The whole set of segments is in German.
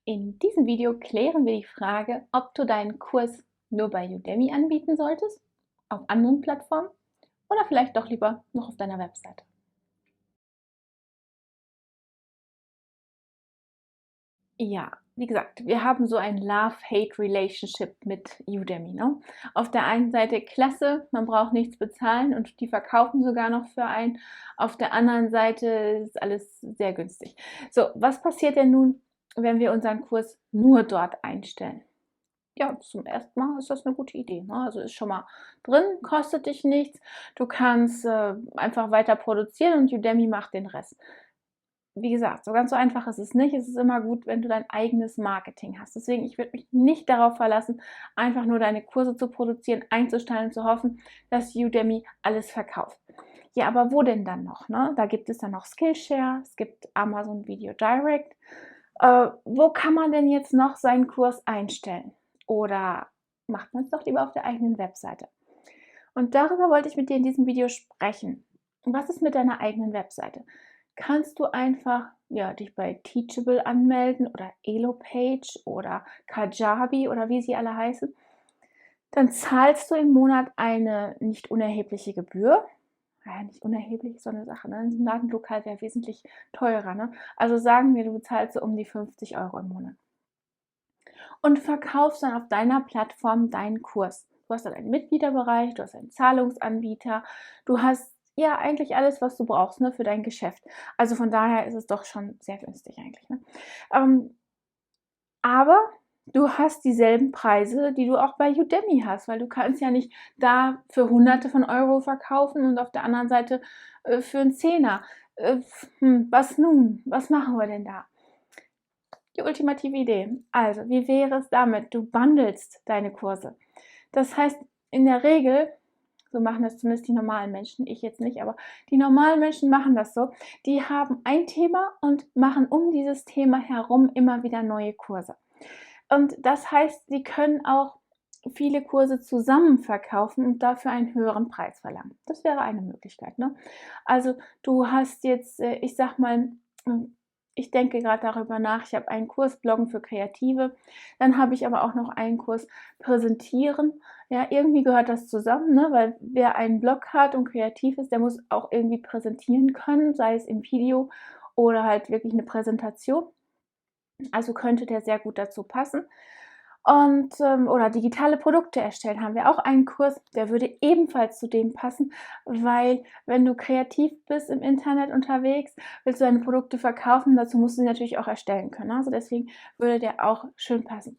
In diesem Video klären wir die Frage, ob du deinen Kurs nur bei Udemy anbieten solltest, auf anderen Plattformen oder vielleicht doch lieber noch auf deiner Webseite. Ja, wie gesagt, wir haben so ein Love-Hate-Relationship mit Udemy, ne? Auf der einen Seite klasse, man braucht nichts bezahlen und die verkaufen sogar noch für einen. Auf der anderen Seite ist alles sehr günstig. So, was passiert denn nun, wenn wir unseren Kurs nur dort einstellen? Ja, zum ersten Mal ist das eine gute Idee, ne? Also, ist schon mal drin, kostet dich nichts. Du kannst, einfach weiter produzieren und Udemy macht den Rest. Wie gesagt, so ganz so einfach ist es nicht. Es ist immer gut, wenn du dein eigenes Marketing hast. Deswegen, ich würde mich nicht darauf verlassen, einfach nur deine Kurse zu produzieren, einzustellen und zu hoffen, dass Udemy alles verkauft. Ja, aber wo denn dann noch, ne? Da gibt es dann noch Skillshare, es gibt Amazon Video Direct. Wo kann man denn jetzt noch seinen Kurs einstellen? Oder macht man es doch lieber auf der eigenen Webseite? Und darüber wollte ich mit dir in diesem Video sprechen. Was ist mit deiner eigenen Webseite? Kannst du einfach dich bei Teachable anmelden oder Elopage oder Kajabi oder wie sie alle heißen. Dann zahlst du im Monat eine nicht unerhebliche Gebühr. Ja, nicht unerheblich, so eine Sache. Ne? Ein Ladenlokal wäre wesentlich teurer. Ne? Also sagen wir, du bezahlst so um die 50 Euro im Monat. Und verkaufst dann auf deiner Plattform deinen Kurs. Du hast dann einen Mitgliederbereich, du hast einen Zahlungsanbieter, du hast ja eigentlich alles, was du brauchst, ne, für dein Geschäft. Also von daher ist es doch schon sehr günstig eigentlich. Ne? Aber du hast dieselben Preise, die du auch bei Udemy hast, weil du kannst ja nicht da für Hunderte von Euro verkaufen und auf der anderen Seite für einen Zehner. Was nun? Was machen wir denn da? Die ultimative Idee. Also, wie wäre es damit? Du bundelst deine Kurse. Das heißt, in der Regel, so machen das zumindest die normalen Menschen, ich jetzt nicht, aber die normalen Menschen machen das so, die haben ein Thema und machen um dieses Thema herum immer wieder neue Kurse. Und das heißt, sie können auch viele Kurse zusammen verkaufen und dafür einen höheren Preis verlangen. Das wäre eine Möglichkeit. Ne? Also du hast jetzt, ich sag mal, ich denke gerade darüber nach, ich habe einen Kurs Bloggen für Kreative, dann habe ich aber auch noch einen Kurs Präsentieren. Ja, irgendwie gehört das zusammen, ne? Weil wer einen Blog hat und kreativ ist, der muss auch irgendwie präsentieren können, sei es im Video oder halt wirklich eine Präsentation. Also könnte der sehr gut dazu passen. Und, oder digitale Produkte erstellen, haben wir auch einen Kurs, der würde ebenfalls zu dem passen, weil wenn du kreativ bist im Internet unterwegs, willst du deine Produkte verkaufen, dazu musst du sie natürlich auch erstellen können. Also deswegen würde der auch schön passen.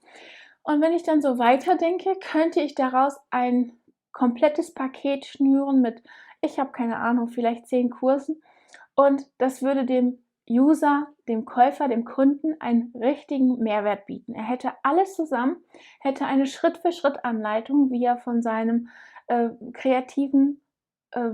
Und wenn ich dann so weiterdenke, könnte ich daraus ein komplettes Paket schnüren mit, ich habe keine Ahnung, vielleicht 10 Kursen und das würde dem User, dem Käufer, dem Kunden einen richtigen Mehrwert bieten. Er hätte alles zusammen, hätte eine Schritt-für-Schritt-Anleitung, wie er von seinem kreativen äh,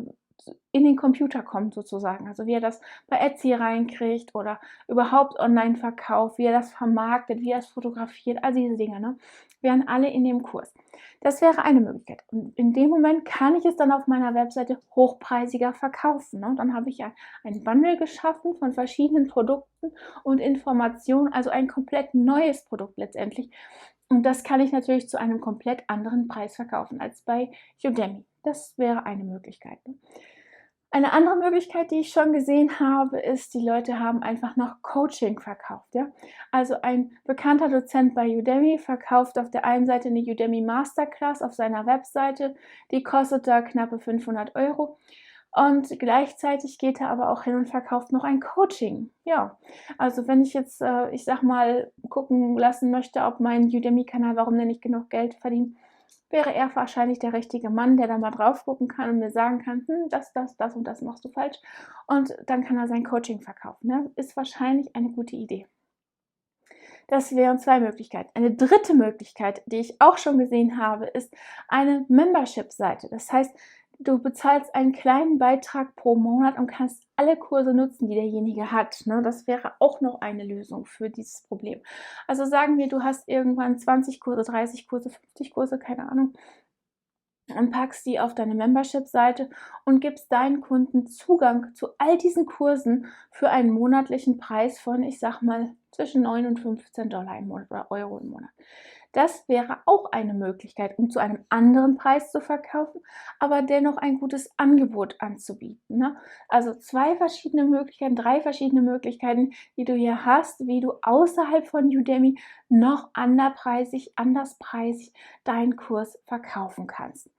in den Computer kommt sozusagen. Also wie er das bei Etsy reinkriegt oder überhaupt online verkauft, wie er das vermarktet, wie er es fotografiert, all diese Dinge, ne, wären alle in dem Kurs. Das wäre eine Möglichkeit. Und in dem Moment kann ich es dann auf meiner Webseite hochpreisiger verkaufen. Ne? Dann habe ich ja ein Bundle geschaffen von verschiedenen Produkten und Informationen, also ein komplett neues Produkt letztendlich. Und das kann ich natürlich zu einem komplett anderen Preis verkaufen als bei Udemy. Das wäre eine Möglichkeit. Ne? Eine andere Möglichkeit, die ich schon gesehen habe, ist, die Leute haben einfach noch Coaching verkauft. Ja? Also ein bekannter Dozent bei Udemy verkauft auf der einen Seite eine Udemy Masterclass auf seiner Webseite, die kostet da knappe 500 Euro. Und gleichzeitig geht er aber auch hin und verkauft noch ein Coaching. Ja, also wenn ich jetzt, ich sag mal, gucken lassen möchte, ob mein Udemy-Kanal, warum der nicht genug Geld verdient, wäre er wahrscheinlich der richtige Mann, der da mal drauf gucken kann und mir sagen kann, das und das machst du falsch. Und dann kann er sein Coaching verkaufen. Ne? Ist wahrscheinlich eine gute Idee. Das wären 2 Möglichkeiten. Eine dritte Möglichkeit, die ich auch schon gesehen habe, ist eine Membership-Seite. Das heißt, du bezahlst einen kleinen Beitrag pro Monat und kannst alle Kurse nutzen, die derjenige hat. Ne? Das wäre auch noch eine Lösung für dieses Problem. Also sagen wir, du hast irgendwann 20 Kurse, 30 Kurse, 50 Kurse, keine Ahnung, und packst die auf deine Membership-Seite und gibst deinen Kunden Zugang zu all diesen Kursen für einen monatlichen Preis von, ich sag mal, zwischen 9 und 15 Dollar im Monat oder Euro im Monat. Das wäre auch eine Möglichkeit, um zu einem anderen Preis zu verkaufen, aber dennoch ein gutes Angebot anzubieten, ne? Also 2 verschiedene Möglichkeiten, 3 verschiedene Möglichkeiten, die du hier hast, wie du außerhalb von Udemy noch anderspreisig deinen Kurs verkaufen kannst.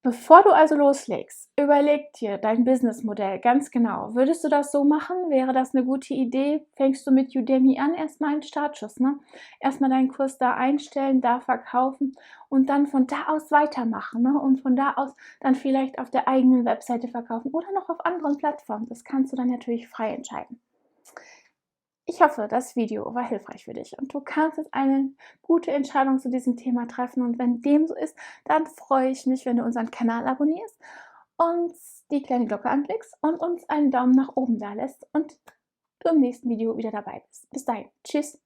Bevor du also loslegst, überleg dir dein Businessmodell ganz genau. Würdest du das so machen? Wäre das eine gute Idee? Fängst du mit Udemy an, erstmal einen Startschuss, ne? Erstmal deinen Kurs da einstellen, da verkaufen und dann von da aus weitermachen, ne? Und von da aus dann vielleicht auf der eigenen Webseite verkaufen oder noch auf anderen Plattformen. Das kannst du dann natürlich frei entscheiden. Ich hoffe, das Video war hilfreich für dich und du kannst jetzt eine gute Entscheidung zu diesem Thema treffen. Und wenn dem so ist, dann freue ich mich, wenn du unseren Kanal abonnierst und die kleine Glocke anklickst und uns einen Daumen nach oben da lässt und du im nächsten Video wieder dabei bist. Bis dahin. Tschüss.